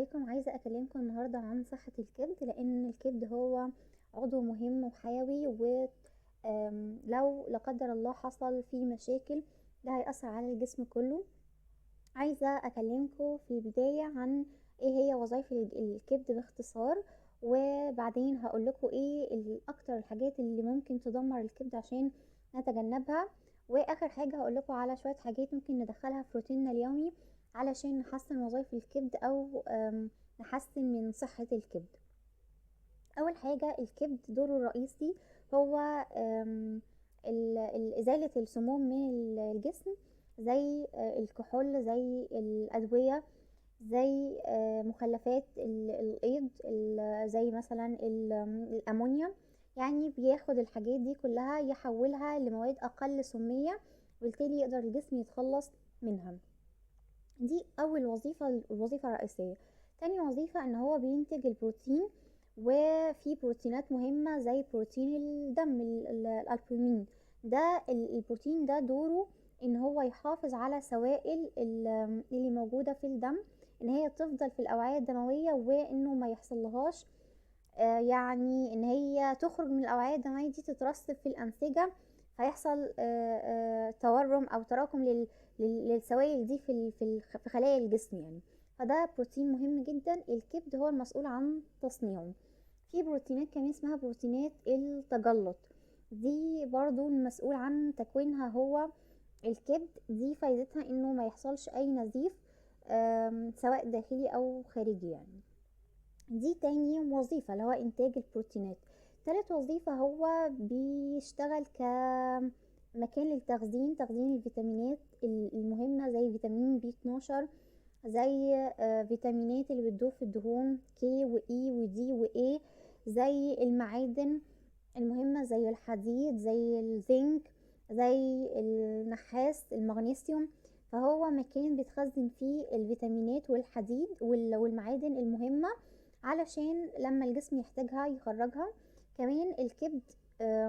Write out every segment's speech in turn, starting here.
عليكم. عايزة أكلمكم النهاردة عن صحة الكبد، لأن الكبد هو عضو مهم وحيوي، ولو لا قدر الله حصل فيه مشاكل ده هيأثر على الجسم كله. عايزة أكلمكم في البداية عن ايه هي وظائف الكبد باختصار، وبعدين هقولكوا ايه أكتر الحاجات اللي ممكن تدمر الكبد عشان نتجنبها، واخر حاجة هقولكوا على شوية حاجات ممكن ندخلها في روتيننا اليومي علشان نحسن وظائف الكبد او نحسن من صحة الكبد. اول حاجة الكبد دوره الرئيسي هو ازالة السموم من الجسم، زي الكحول، زي الادوية، زي مخلفات الايض، زي مثلا الامونيا. يعني بياخد الحاجات دي كلها يحولها لمواد اقل سمية، وبالتالي يقدر الجسم يتخلص منها. دي اول وظيفة، الوظيفة الرئيسية. تاني وظيفة ان هو بينتج البروتين، وفي بروتينات مهمة زي بروتين الدم الالبومين. ده البروتين ده دوره ان هو يحافظ على سوائل اللي موجودة في الدم، ان هي تفضل في الاوعية الدموية، وانه ما يحصلهاش يعني ان هي تخرج من الاوعية الدموية دي تترسب في الانسجة، فيحصل تورم او تراكم للسوائل دي في خلايا الجسم يعني. فده بروتين مهم جدا، الكبد هو المسؤول عن تصنيعه. في بروتينات كمان اسمها بروتينات التجلط، دي برضو المسؤول عن تكوينها هو الكبد. دي فايدتها انه ما يحصلش اي نزيف سواء داخلي او خارجي يعني. دي تاني وظيفة اللي هو انتاج البروتينات. تالت وظيفة هو بيشتغل كمكان للتخزين، تخزين الفيتامينات المهمة زي فيتامين بي 12، زي فيتامينات اللي بتدوب في الدهون كي واي ودي واي، زي المعادن المهمة زي الحديد، زي الزنك، زي النحاس، المغنيسيوم. فهو مكان بتخزن فيه الفيتامينات والحديد والمعادن المهمة علشان لما الجسم يحتاجها يخرجها. كمان الكبد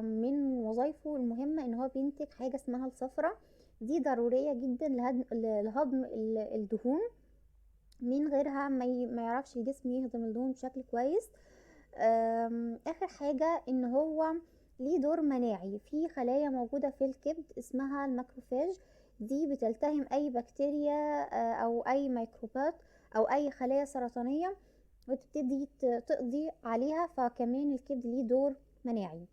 من وظائفه المهمة ان هو بينتج حاجة اسمها الصفرة، دي ضرورية جدا لهضم الدهون. من غيرها ما يعرفش الجسم يهضم الدهون بشكل كويس. اخر حاجة ان هو ليه دور مناعي، في خلايا موجودة في الكبد اسمها الماكروفاج، دي بتلتهم اي بكتيريا او اي ميكروبات او اي خلايا سرطانية، وتبتدي تقضي عليها. فكمان الكبد ليه دور مناعي.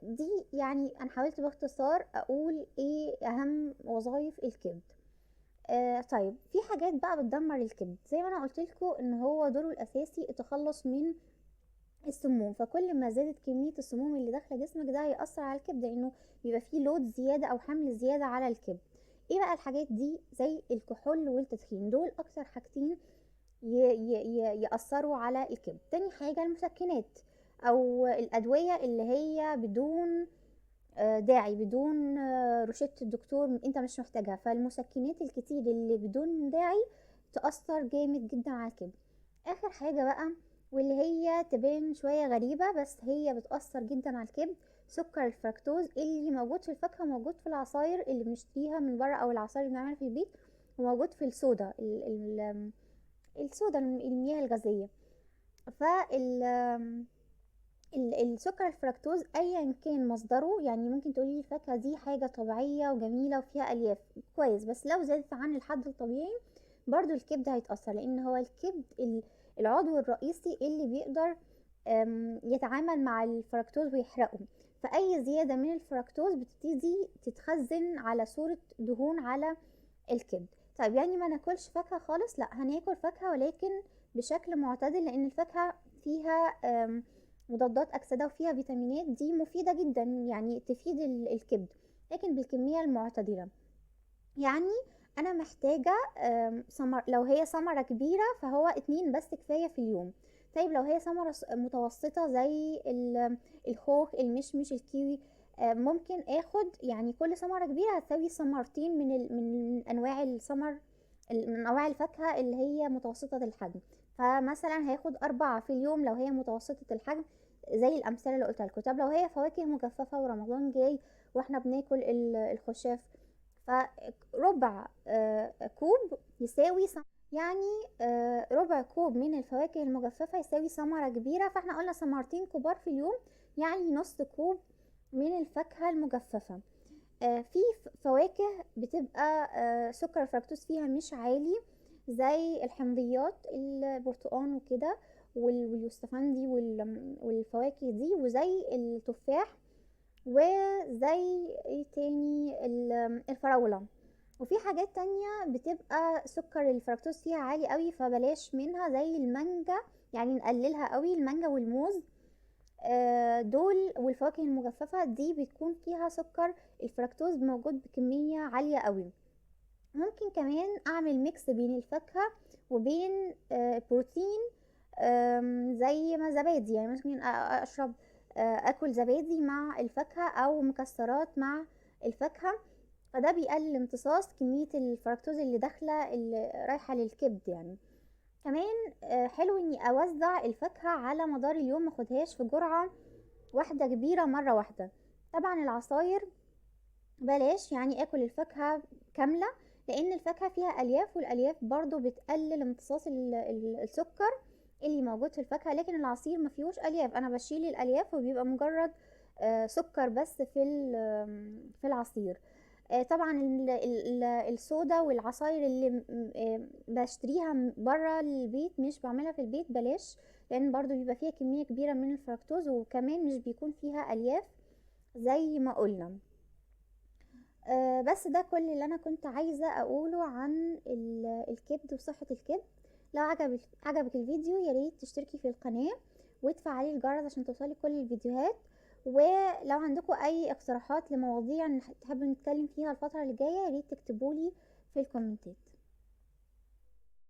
دي يعني انا حاولت باختصار اقول ايه اهم وظائف الكبد. طيب في حاجات بقى بتدمر الكبد، زي ما انا قلت لكم ان هو دوره الاساسي التخلص من السموم. فكل ما زادت كمية السموم اللي داخله جسمك ده هيأثر على الكبد، لانه بيبقى فيه لود زيادة او حمل زيادة على الكبد. ايه بقى الحاجات دي؟ زي الكحول والتدخين، دول اكتر حاجتين يأثروا على الكبد. تاني حاجة المسكنات او الادوية اللي هي بدون داعي، بدون روشتة الدكتور انت مش محتاجها. فالمسكنات الكتير اللي بدون داعي تأثر جامد جدا على الكبد. اخر حاجة بقى، واللي هي تبان شوية غريبة بس هي بتأثر جدا على الكبد، سكر الفركتوز اللي موجود في الفاكهة، موجود في العصاير اللي بنشتريها من بره او العصاير اللي بنعملها في البيت، وموجود في الصودا، الصودا، المياه الغازية. فال السكر الفركتوز ايا كان مصدره، يعني ممكن تقولي الفاكهة دي حاجة طبيعية وجميلة وفيها الياف كويس، بس لو زادت عن الحد الطبيعي برضو الكبد هيتأثر، لان هو الكبد العضو الرئيسي اللي بيقدر يتعامل مع الفركتوز ويحرقه. فاي زيادة من الفركتوز بتبتدي تتخزن على صورة دهون على الكبد. طيب يعني ما ناكلش فاكهة خالص؟ لا، هناكل فاكهة ولكن بشكل معتدل، لان الفاكهة فيها مضادات أكسدة وفيها فيتامينات، دي مفيدة جدا يعني تفيد الكبد، لكن بالكمية المعتدلة. يعني أنا محتاجة لو هي ثمرة كبيرة فهو 2 بس كفاية في اليوم. طيب لو هي ثمرة متوسطة زي الخوخ، المشمش، الكيوي، ممكن اخد يعني كل ثمرة كبيرة هتساوي ثمرتين من انواع الثمر، من انواع الفاكهة اللي هي متوسطة الحجم. فمثلا هاخد 4 في اليوم لو هي متوسطة الحجم، زي الامثله اللي قلت لكم. طب لو هي فواكه مجففه ورمضان جاي واحنا بناكل الخشاف، فربع كوب يعني ربع كوب من الفواكه المجففة يساوي ثمرة كبيرة، فاحنا قلنا ثمرتين كبار في اليوم، يعني نص كوب من الفاكهة المجففة. في فواكه بتبقى سكر الفركتوز فيها مش عالي، زي الحمضيات، البرتقال وكده، واليوسفندي والفواكه دي، وزي التفاح، وزي ايه تاني، الفراولة. وفي حاجات تانية بتبقى سكر الفركتوز فيها عالي قوي، فبلاش منها، زي المانجا، يعني نقللها قوي، المانجا والموز دول، والفواكه المجففة دي بتكون فيها سكر الفركتوز موجود بكمية عالية قوي. ممكن كمان اعمل ميكس بين الفاكهة وبين بروتين، زي ما زبادي، يعني ممكن اشرب اكل زبادي مع الفاكهة، او مكسرات مع الفاكهة، فده بيقلل امتصاص كمية الفركتوز اللي داخلة، اللي رايحة للكبد يعني. كمان حلو اني اوزع الفاكهة على مدار اليوم، ماخدهاش في جرعة واحدة كبيرة مرة واحدة. طبعا العصاير بلاش، يعني اكل الفاكهة كاملة، لان الفاكهة فيها الياف، والالياف برضو بتقلل امتصاص السكر اللي موجود في الفاكهة. لكن العصير ما فيهوش الياف، انا بشيل الالياف وبيبقى مجرد سكر بس في العصير. طبعا الصودا والعصاير اللي بشتريها بره البيت، مش بعملها في البيت، بلاش، لان برضو بيبقى فيها كمية كبيرة من الفركتوز، وكمان مش بيكون فيها الياف زي ما قلنا. بس ده كل اللي انا كنت عايزة اقوله عن الكبد وصحة الكبد. لو عجبك الفيديو، يا ريت تشتركي في القناة وتفعلي الجرس عشان توصلي كل الفيديوهات. ولو عندكم اي اقتراحات لمواضيع تحبوا نتكلم فيها الفترة اللي جاية، يا ريت تكتبولي في الكومنتات.